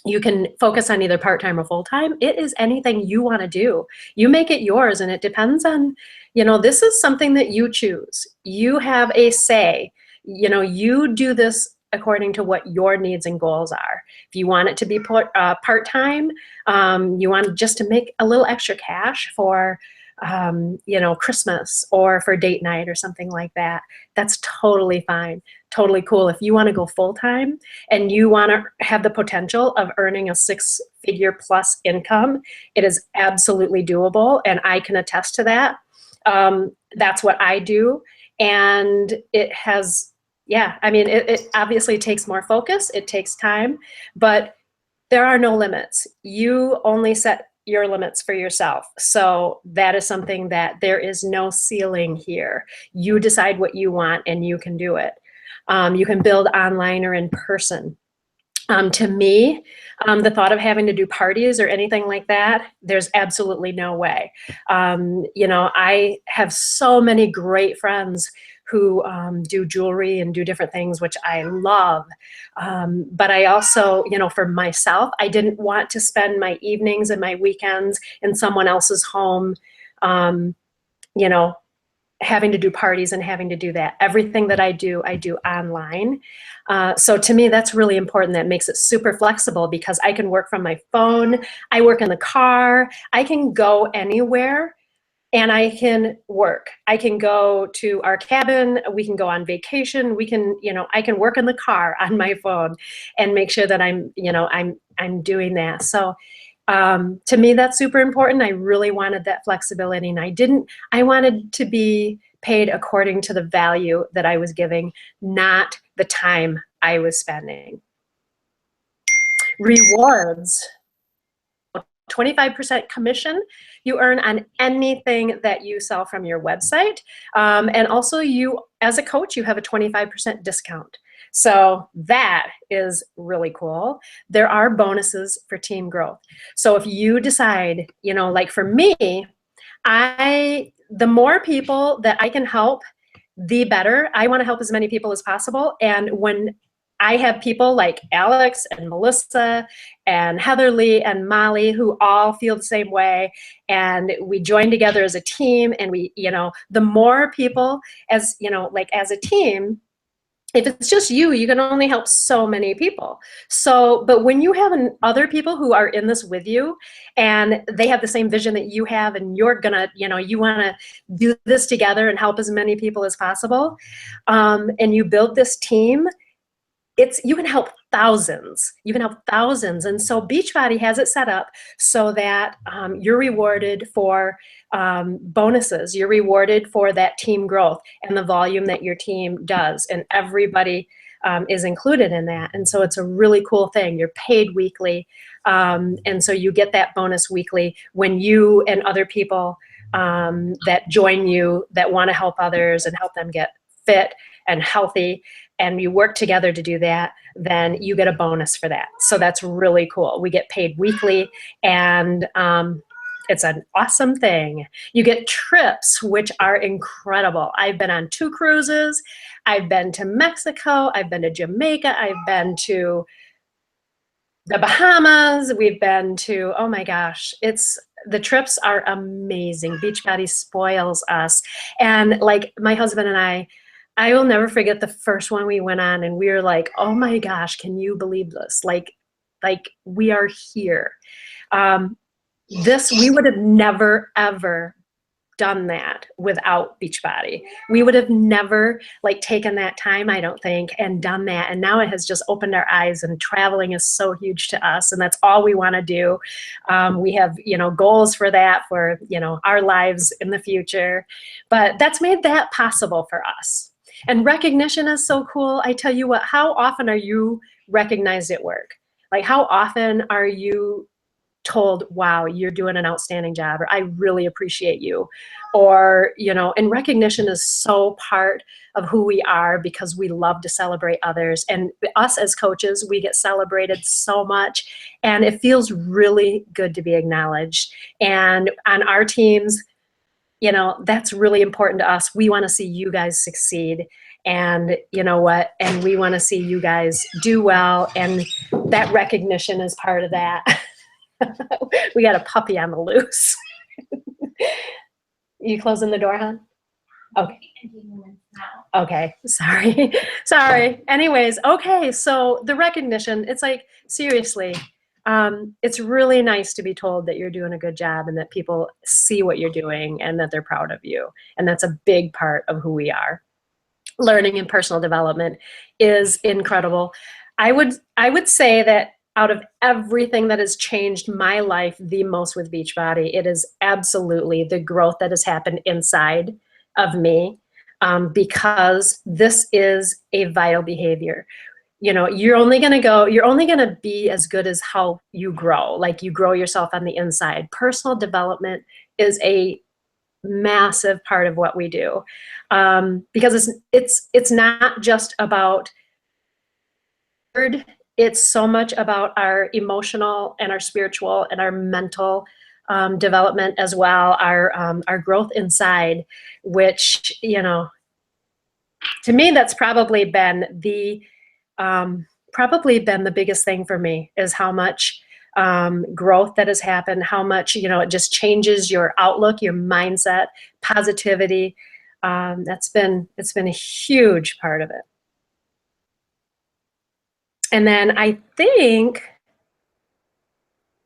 [SPEAKER 5] You can focus on either part-time or full-time. It is anything you want to do. You make it yours, and it depends on, you know, this is something that you choose. You have a say. You know, you do this according to what your needs and goals are. If you want it to be part-time, you want just to make a little extra cash for, you know, Christmas or for date night or something like that, that's totally fine, totally cool. If you want to go full-time and you want to have the potential of earning a 6-figure plus income, it is absolutely doable, and I can attest to that. That's what I do, and it has, yeah, I mean, it obviously takes more focus, it takes time, but there are no limits. You only set your limits for yourself. So that is something that there is no ceiling here. You decide what you want and you can do it. You can build online or in person. To me, the thought of having to do parties or anything like that, there's absolutely no way. You know, I have so many great friends who do jewelry and do different things, which I love. But I also, you know, for myself, I didn't want to spend my evenings and my weekends in someone else's home, you know, having to do parties and having to do that. Everything that I do online. So to me, that's really important. That makes it super flexible because I can work from my phone. I work in the car. I can go anywhere and I can work. I can go to our cabin. We can go on vacation. We can, you know, I can work in the car on my phone and make sure that I'm, you know, I'm doing that. So to me, that's super important. I really wanted that flexibility, and I wanted to be paid according to the value that I was giving, not the time I was spending. Rewards. 25% commission you earn on anything that you sell from your website. And also you, as a coach, you have a 25% discount. So that is really cool. There are bonuses for team growth. So if you decide, you know, like for me, the more people that I can help, the better. I want to help as many people as possible. And when I have people like Alex and Melissa and Heatherly and Molly who all feel the same way, and we join together as a team, and we, you know, the more people, as you know, like as a team, if it's just you, you can only help so many people. So, but when you have other people who are in this with you and they have the same vision that you have, and you're gonna, you know, you wanna do this together and help as many people as possible, and you build this team, you can help thousands. You can help thousands. And so Beachbody has it set up so that you're rewarded for bonuses. You're rewarded for that team growth and the volume that your team does. And everybody is included in that. And so it's a really cool thing. You're paid weekly. And so you get that bonus weekly when you and other people that join you, that want to help others and help them get fit and healthy, and you work together to do that, then you get a bonus for that. So that's really cool. We get paid weekly, and it's an awesome thing. You get trips, which are incredible. I've been on 2 cruises. I've been to Mexico. I've been to Jamaica. I've been to the Bahamas. We've been to, oh my gosh, it's the trips are amazing. Beachbody spoils us. And like my husband and I will never forget the first one we went on, and we were like, oh my gosh, can you believe this? Like we are here. We would have never, ever done that without Beachbody. We would have never like taken that time, I don't think, and done that. And now it has just opened our eyes, and traveling is so huge to us, and that's all we want to do. We have, goals for that, for, our lives in the future, but that's made that possible for us. And recognition is so cool. I tell you what, how often are you recognized at work? Like, how often are you told, wow, you're doing an outstanding job, or I really appreciate you, or, and recognition is so part of who we are, because we love to celebrate others. And us as coaches, we get celebrated so much, and it feels really good to be acknowledged. And on our teams, that's really important to us. We want to see you guys succeed, and you know what? And we want to see you guys do well, and that recognition is part of that. We got a puppy on the loose. You closing the door, hon? Okay. Okay, sorry. Anyways, okay, so the recognition, it's like, seriously, it's really nice to be told that you're doing a good job, and that people see what you're doing, and that they're proud of you. And that's a big part of who we are. Learning and personal development is incredible. I would say that out of everything that has changed my life the most with Beachbody, it is absolutely the growth that has happened inside of me, because this is a vital behavior. You're only going to be as good as how you grow, like you grow yourself on the inside. Personal development is a massive part of what we do, because it's not just about, it's so much about our emotional and our spiritual and our mental development as well, our growth inside, which, to me, that's probably been the biggest thing for me, is how much growth that has happened, how much, it just changes your outlook, your mindset, positivity. It's been a huge part of it. And then I think,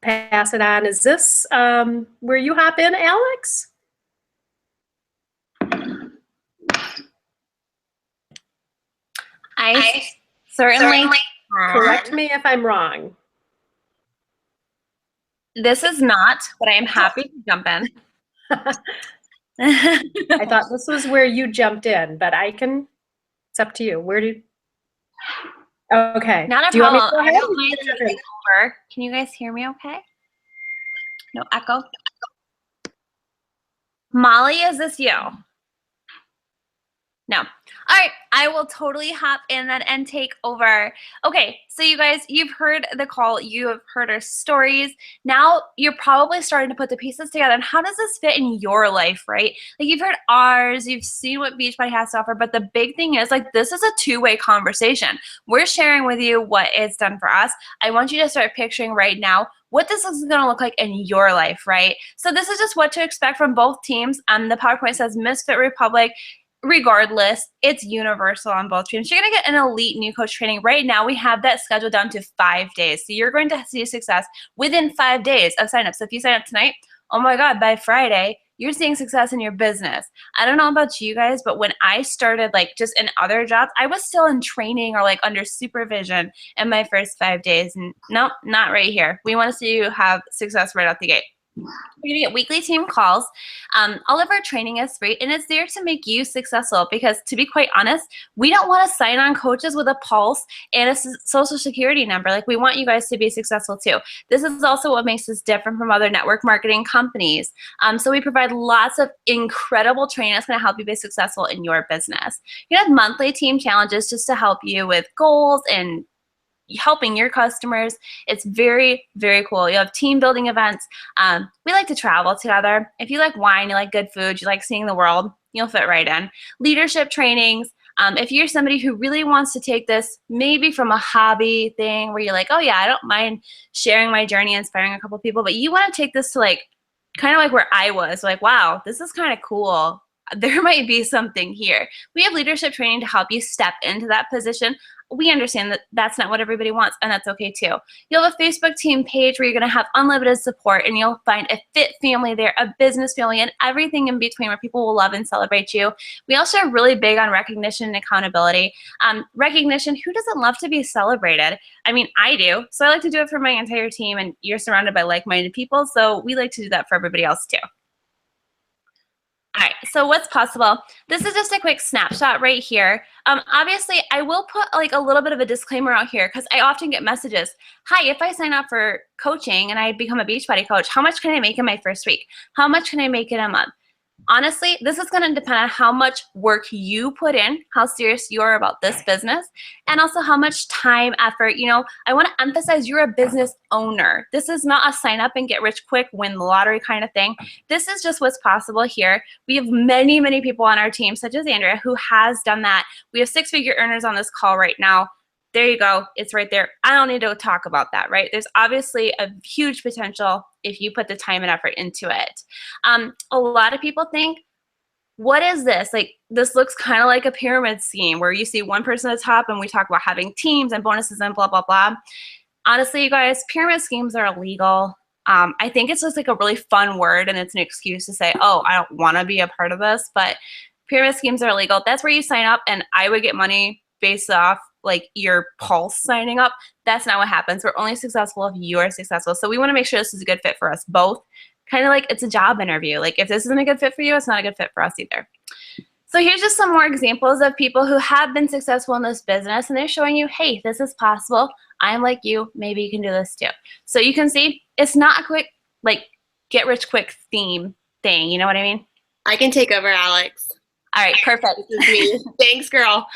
[SPEAKER 5] pass it on, is this where you hop in, Alex?
[SPEAKER 6] I certainly
[SPEAKER 5] Correct me if I'm wrong.
[SPEAKER 6] This is not, but I am happy to jump in.
[SPEAKER 5] I thought this was where you jumped in, but it's up to you. Okay.
[SPEAKER 6] Not a
[SPEAKER 5] Do you
[SPEAKER 6] problem.
[SPEAKER 5] want me to go
[SPEAKER 6] I
[SPEAKER 5] ahead?
[SPEAKER 6] don't mind taking over. Can you guys hear me okay? No echo? Molly, is this you? No. All right, I will totally hop in then and take over. Okay, so you guys, you've heard the call, you have heard our stories. Now you're probably starting to put the pieces together. And how does this fit in your life, right? Like, you've heard ours, you've seen what Beachbody has to offer, but the big thing is, like, this is a two-way conversation. We're sharing with you what it's done for us. I want you to start picturing right now what this is going to look like in your life, right? So this is just what to expect from both teams. The PowerPoint says Misfit Republic. Regardless, it's universal on both teams. You're going to get an elite new coach training. Right now, we have that scheduled down to 5 days. So you're going to see success within 5 days of sign up. So if you sign up tonight, oh my God, by Friday, you're seeing success in your business. I don't know about you guys, but when I started, like, just in other jobs, I was still in training or like under supervision in my first 5 days. And nope, not right here. We want to see you have success right out the gate. We're going to get weekly team calls. All of our training is free, and it's there to make you successful, because, to be quite honest, we don't want to sign on coaches with a pulse and a social security number. Like, we want you guys to be successful too. This is also what makes us different from other network marketing companies. So we provide lots of incredible training that's going to help you be successful in your business. You have monthly team challenges just to help you with goals and helping your customers. It's very, very cool. You have team building events. We like to travel together. If you like wine, you like good food, you like seeing the world, you'll fit right in. Leadership trainings. If you're somebody who really wants to take this maybe from a hobby thing where you're like, oh yeah, I don't mind sharing my journey, inspiring a couple people, but you want to take this to like kind of like where I was, like, wow, this is kind of cool. There might be something here. We have leadership training to help you step into that position. We understand that that's not what everybody wants, and that's okay too. You'll have a Facebook team page where you're going to have unlimited support, and you'll find a fit family there, a business family, and everything in between where people will love and celebrate you. We also are really big on recognition and accountability. Recognition, who doesn't love to be celebrated? I mean, I do. So I like to do it for my entire team, and you're surrounded by like-minded people, so we like to do that for everybody else too. All right, so what's possible? This is just a quick snapshot right here. Obviously, I will put like a little bit of a disclaimer out here because I often get messages. Hi, if I sign up for coaching and I become a Beachbody coach, how much can I make in my first week? How much can I make in a month? Honestly, this is going to depend on how much work you put in, how serious you are about this business, and also how much time, effort. You know, I want to emphasize you're a business owner. This is not a sign up and get rich quick, win the lottery kind of thing. This is just what's possible here. We have many, many people on our team, such as Andrea, who has done that. We have six-figure earners on this call right now. There you go. It's right there. I don't need to talk about that, right? There's obviously a huge potential if you put the time and effort into it. A lot of people think, what is this? Like, this looks kind of like a pyramid scheme where you see one person at the top and we talk about having teams and bonuses and blah, blah, blah. Honestly, you guys, pyramid schemes are illegal. I think it's just like a really fun word and it's an excuse to say, oh, I don't want to be a part of this, but pyramid schemes are illegal. That's where you sign up and I would get money based off like your pulse signing up. That's not what happens. We're only successful if you are successful. So we want to make sure this is a good fit for us both. Kind of like it's a job interview. Like if this isn't a good fit for you, it's not a good fit for us either. So here's just some more examples of people who have been successful in this business and they're showing you, hey, this is possible. I'm like you. Maybe you can do this too. So you can see it's not a quick, like get rich quick theme thing. You know what I mean?
[SPEAKER 4] I can take over, Alex.
[SPEAKER 6] All right, perfect.
[SPEAKER 4] This is me. Thanks, girl.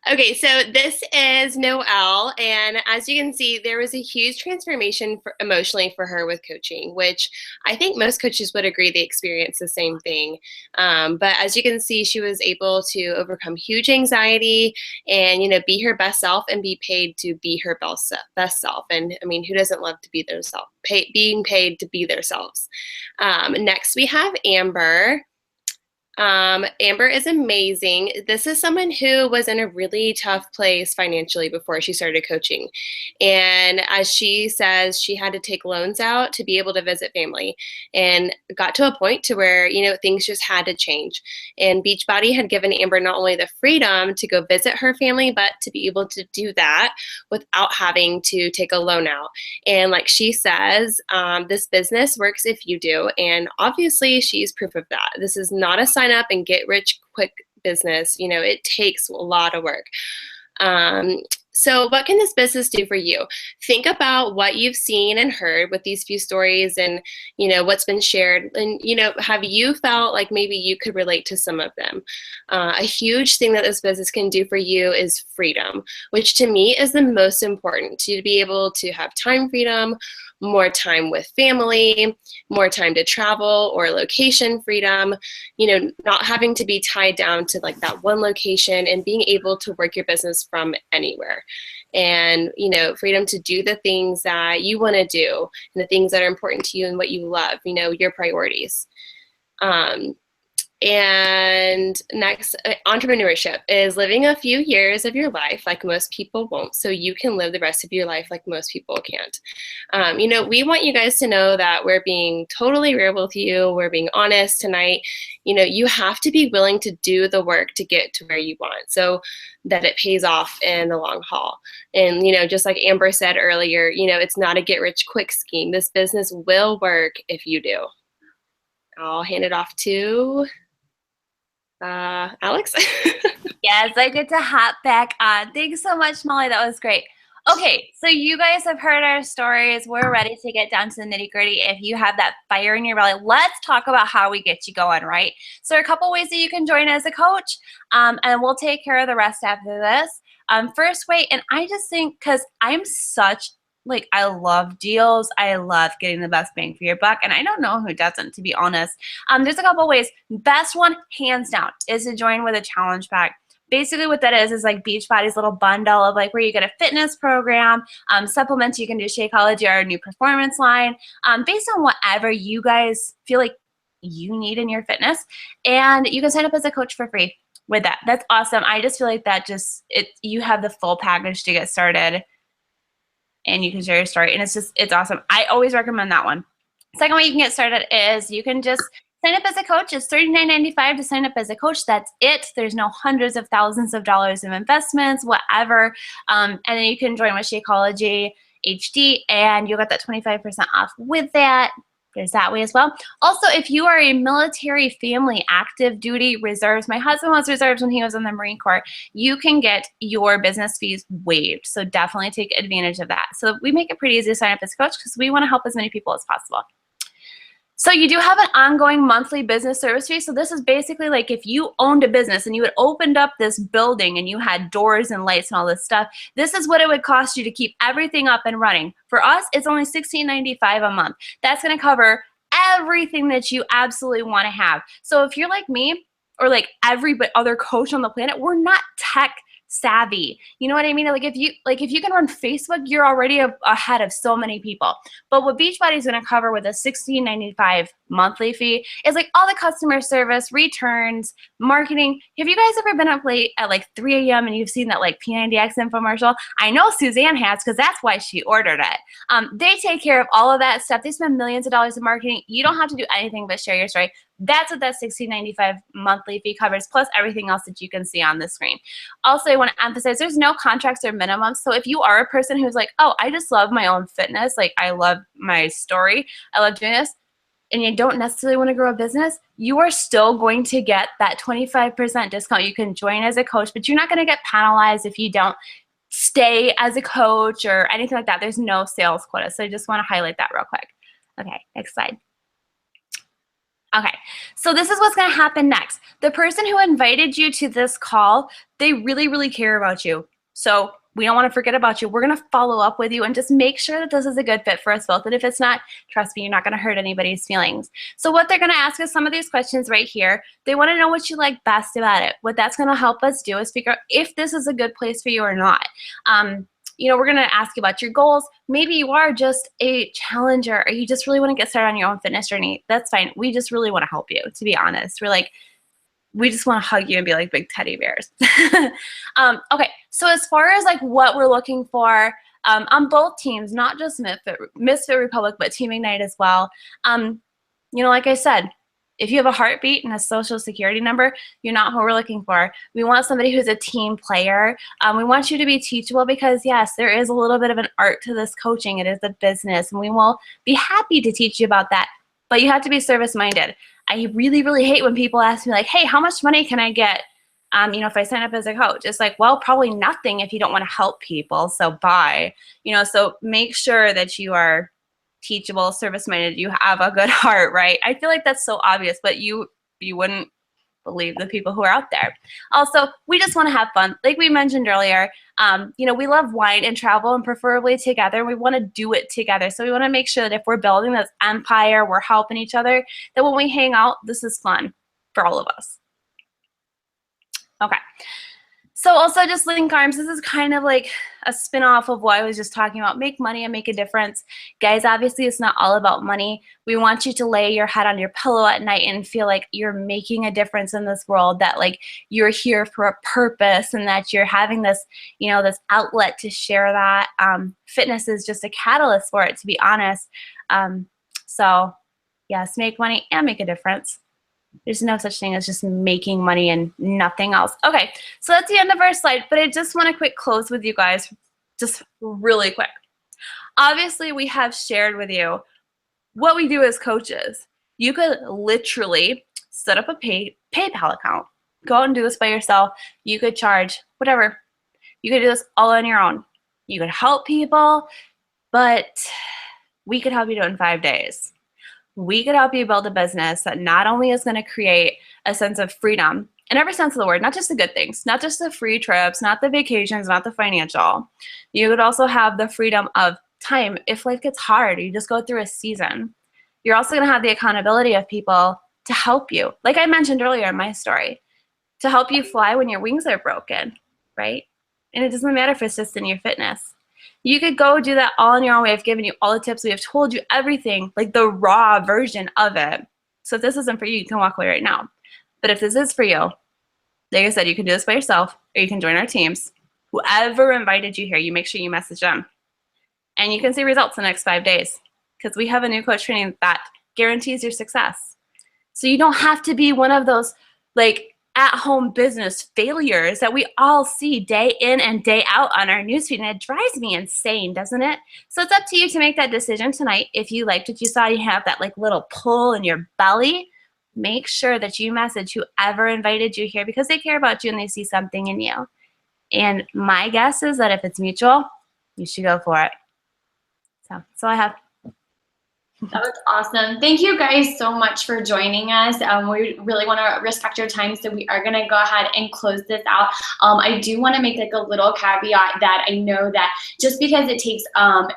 [SPEAKER 4] Okay, so this is Noelle, and as you can see, there was a huge transformation emotionally for her with coaching, which I think most coaches would agree they experience the same thing. But as you can see, she was able to overcome huge anxiety and, you know, be her best self and be paid to be her best self. And I mean, who doesn't love to be their self? Being paid to be themselves. Next, we have Amber. Amber is amazing. This is someone who was in a really tough place financially before she started coaching. And as she says, she had to take loans out to be able to visit family and got to a point to where, you know, things just had to change. And Beachbody had given Amber not only the freedom to go visit her family, but to be able to do that without having to take a loan out. And like she says, this business works if you do. And obviously she's proof of that. This is not a sign up and get rich quick business. You know, it takes a lot of work. So what can this business do for you? Think about what you've seen and heard with these few stories and, you know, what's been shared. And, you know, have you felt like maybe you could relate to some of them? A huge thing that this business can do for you is freedom, which to me is the most important, to be able to have time freedom, more time with family, more time to travel or location freedom, you know, not having to be tied down to like that one location and being able to work your business from anywhere. And, you know, freedom to do the things that you want to do and the things that are important to you and what you love, you know, your priorities. And next, entrepreneurship is living a few years of your life like most people won't, so you can live the rest of your life like most people can't. You know, we want you guys to know that we're being totally real with you. We're being honest tonight. You know, you have to be willing to do the work to get to where you want so that it pays off in the long haul. And, you know, just like Amber said earlier, you know, it's not a get rich quick scheme. This business will work if you do. I'll hand it off to Alex.
[SPEAKER 6] Yes, I get to hop back on. Thanks so much, Molly. That was great. Okay, so you guys have heard our stories. We're ready to get down to the nitty gritty. If you have that fire in your belly, let's talk about how we get you going, right? So there are a couple ways that you can join as a coach, and we'll take care of the rest after this. First way, and I just think because I'm such like, I love deals. I love getting the best bang for your buck. And I don't know who doesn't, to be honest. There's a couple ways. Best one, hands down, is to join with a challenge pack. basically what that is like Beachbody's little bundle of like where you get a fitness program, supplements you can do Shakeology, our new performance line, based on whatever you guys feel like you need in your fitness. And you can sign up as a coach for free with that. That's awesome. I just feel like that you have the full package to get started and you can share your story. And it's awesome. I always recommend that one. Second way you can get started is you can just sign up as a coach. It's $39.95 to sign up as a coach. That's it. There's no hundreds of thousands of dollars of investments, whatever. And then you can join with Shakeology HD and you'll get that 25% off with that. There's that way as well. Also, if you are a military family, active duty, reserves, my husband was reserves when he was in the Marine Corps, you can get your business fees waived. So definitely take advantage of that. So we make it pretty easy to sign up as a coach because we want to help as many people as possible. So you do have an ongoing monthly business service fee. So this is basically like if you owned a business and you had opened up this building and you had doors and lights and all this stuff, this is what it would cost you to keep everything up and running. For us, it's only $16.95 a month. That's going to cover everything that you absolutely want to have. So if you're like me or like every other coach on the planet, we're not tech savvy. You know what I mean? Like if you can run Facebook, you're already ahead of so many people. But what Beachbody is going to cover with a $16.95 monthly fee is like all the customer service, returns, marketing. Have you guys ever been up late at like 3 a.m. and you've seen that like P90X infomercial? I know Suzanne has because that's why she ordered it. They take care of all of that stuff. They spend millions of dollars in marketing. You don't have to do anything but share your story. That's what that $16.95 monthly fee covers, plus everything else that you can see on the screen. Also, I want to emphasize there's no contracts or minimums. So if you are a person who's like, oh, I just love my own fitness, like I love my story, I love doing this, and you don't necessarily want to grow a business, you are still going to get that 25% discount. You can join as a coach, but you're not going to get penalized if you don't stay as a coach or anything like that. There's no sales quota. So I just want to highlight that real quick. Okay, next slide. Okay, so this is what's going to happen next. The person who invited you to this call, they really, really care about you. So we don't want to forget about you. We're going to follow up with you and just make sure that this is a good fit for us both. And if it's not, trust me, you're not going to hurt anybody's feelings. So what they're going to ask us some of these questions right here. They want to know what you like best about it. What that's going to help us do is figure out if this is a good place for you or not. We're going to ask you about your goals. Maybe you are just a challenger or you just really want to get started on your own fitness journey. That's fine. We just really want to help you, to be honest. We just want to hug you and be like big teddy bears. Okay, so as far as like what we're looking for on both teams, not just Misfit Republic, but Team Ignite as well. Like I said, if you have a heartbeat and a social security number, you're not who we're looking for. We want somebody who's a team player. We want you to be teachable because, yes, there is a little bit of an art to this coaching. It is a business, and we will be happy to teach you about that. But you have to be service-minded. I really, really hate when people ask me, like, hey, how much money can I get if I sign up as a coach? It's like, well, probably nothing if you don't want to help people, so bye. So make sure that you are teachable, service-minded, you have a good heart, right? I feel like that's so obvious, but you wouldn't believe the people who are out there. Also, we just want to have fun. Like we mentioned earlier, we love wine and travel and preferably together. We want to do it together. So we want to make sure that if we're building this empire, we're helping each other, that when we hang out, this is fun for all of us. Okay. So also just link arms. This is kind of like a spin-off of what I was just talking about. Make money and make a difference. Guys, obviously it's not all about money. We want you to lay your head on your pillow at night and feel like you're making a difference in this world, that like you're here for a purpose and that you're having this, this outlet to share that. Fitness is just a catalyst for it, to be honest. So yes, make money and make a difference. There's no such thing as just making money and nothing else. Okay, so that's the end of our slide, but I just want to quick close with you guys, just really quick. Obviously, we have shared with you what we do as coaches. You could literally set up a PayPal account, go out and do this by yourself. You could charge whatever. You could do this all on your own. You could help people, but we could help you do it in 5 days. We could help you build a business that not only is going to create a sense of freedom in every sense of the word, not just the good things, not just the free trips, not the vacations, not the financial. You would also have the freedom of time. If life gets hard, you just go through a season. You're also going to have the accountability of people to help you. Like I mentioned earlier in my story, to help you fly when your wings are broken, right? And it doesn't matter if it's just in your fitness. You could go do that all on your own. We have given you all the tips. We have told you everything, like the raw version of it. So if this isn't for you, you can walk away right now. But if this is for you, like I said, you can do this by yourself, or you can join our teams. Whoever invited you here, you make sure you message them. And you can see results in the next 5 days, because we have a new coach training that guarantees your success. So you don't have to be one of those like at-home business failures that we all see day in and day out on our newsfeed, and it drives me insane, doesn't it? So it's up to you to make that decision tonight. If you liked what you saw, you have that like little pull in your belly, make sure that you message whoever invited you here, because they care about you and they see something in you. And my guess is that if it's mutual, you should go for it. So that's all I have.
[SPEAKER 3] That was awesome. Thank you guys so much for joining us. We really want to respect your time, so we are going to go ahead and close this out. I do want to make like a little caveat that I know that just because it takes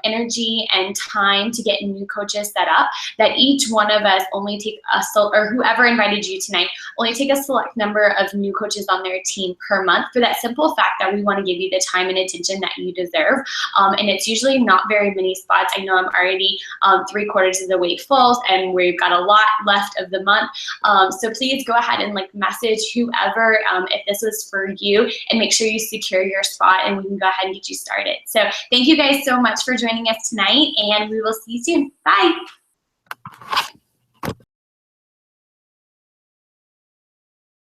[SPEAKER 3] energy and time to get new coaches set up, that each one of us only take or whoever invited you tonight, only take a select number of new coaches on their team per month, for that simple fact that we want to give you the time and attention that you deserve. And it's usually not very many spots. I know I'm already 3/4 of the way full, and we've got a lot left of the month. So please go ahead and like message whoever if this was for you, and make sure you secure your spot, and we can go ahead and get you started. So thank you guys so much for joining us tonight, and we will see you soon. Bye.